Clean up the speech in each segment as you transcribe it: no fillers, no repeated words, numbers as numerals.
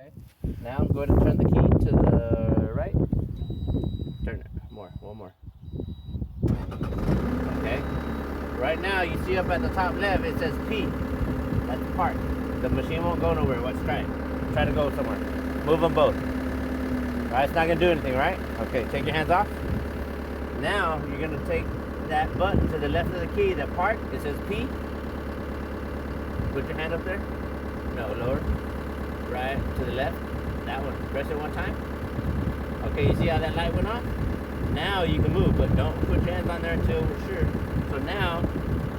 Okay. Now I'm going to turn the key to the right. Turn it. More. One more. Okay. Right now, you see up at the top left, it says P. That's park. The machine won't go nowhere. Let's try it. Try to go somewhere. Move them both. All right, it's not going to do anything, right? Okay, take your hands off. Now, you're going to take that button to the left of the key, that park. It says P. Put your hand up there. No, lower. Right to the left. That one. Press it one time. Okay, you see how that light went off? Now you can move, but don't put your hands on there until we're sure. So now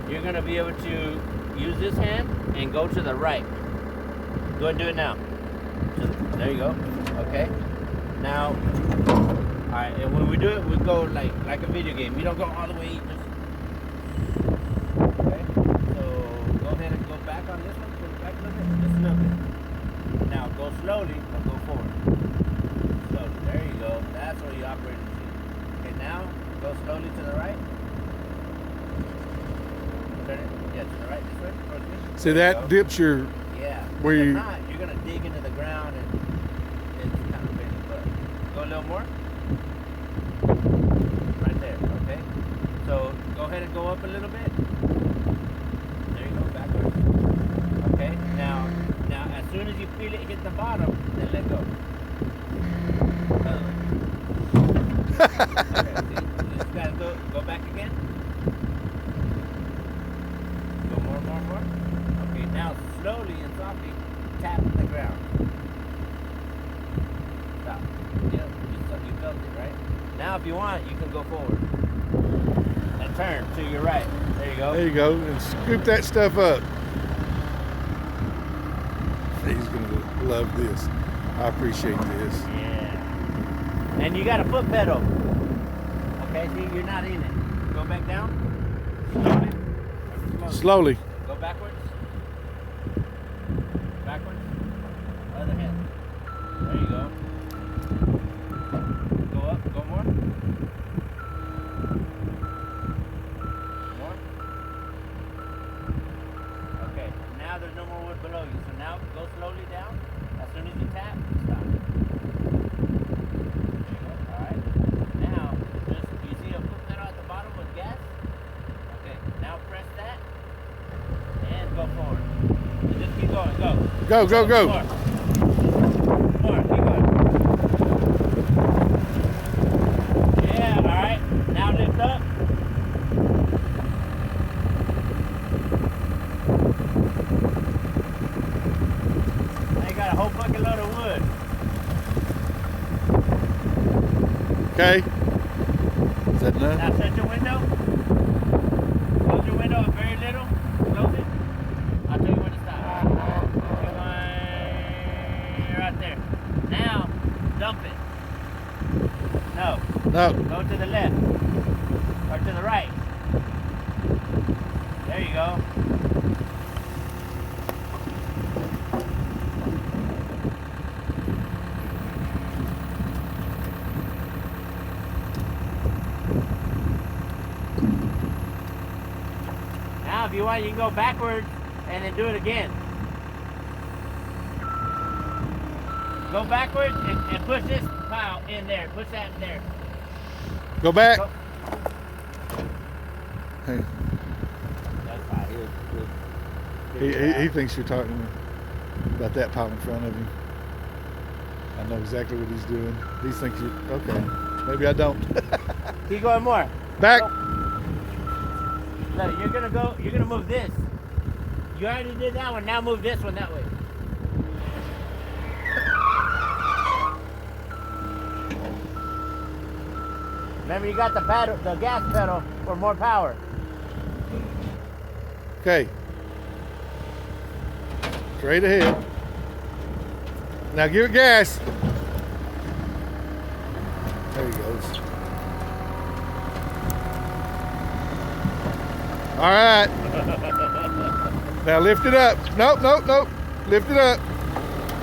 you're going to be able to use this hand and go to the right. Go ahead and do it now. There you go. Okay. Now, all right, and when we do it, we go like a video game. You don't go all the way. Just okay. So go ahead and go back on this one. Put it back a little bit. Just a little bit. Now go slowly or go forward. Slowly. There you go. That's what you operate the machine. Okay. Now go slowly to the right. Turn it. Yeah, to the right. This way. Towards me. See, that dips your. Yeah. Where you? If not, you're gonna dig into the ground and it's kind of big. But go a little more. Right there. Okay. So go ahead and go up a little bit. There you go. Backwards. Okay. Now, as soon as you feel it hit the bottom, then let go. Okay. See? You just gotta go back again. Go more. Okay. Now slowly and softly tap the ground. Stop. Yep. You felt it, right? Now, if you want, you can go forward and turn to your right. There you go. There you go, and scoop that stuff up. He's gonna love this. I appreciate this. Yeah. And you got a foot pedal. Okay, see, you're not in it. Go back down. Slowly. Go backwards. Backwards. Other hand. There you go. Go up. Go more. More. Okay. Now there's no more wood below you. So now go slowly down. As soon as you tap, stop. There you go. All right. Now, just you see a foot pedal at the bottom with gas? Okay. Now press that and go forward. And just keep going. Go. Go. More. Keep going. Yeah, all right. Now lift up. Now you got a whole bucket load of wood. Okay. Is that enough? Now shut your window. Close your window very little. Close it. I'll tell you when to stop. Keep going right there. Now, dump it. No. Go to the left. Or to the right. There you go. Now, if you want, you can go backwards and then do it again. Go backwards and push this pile in there. Push that in there. Go back. Go. Hey, That's fine. he thinks you're talking about that pile in front of him. I know exactly what he's doing. He thinks you. Okay. Maybe I don't. Keep going more. Back. Go. Look, you're gonna move this. You already did that one, now move this one that way. Remember, you got the gas pedal for more power. Okay. Straight ahead. Now give it gas. There he goes. All right. Now lift it up. Nope. Lift it up.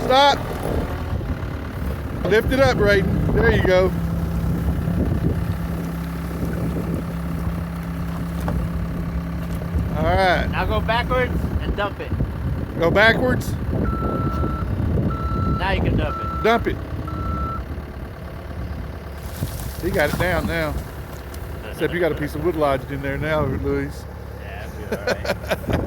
Stop. Lift it up, Rayden. There you go. All right. Now go backwards and dump it. Go backwards. Now you can dump it. Dump it. He got it down now. Except you got a piece of wood lodged in there now, Luis. Yeah, it'll be all right.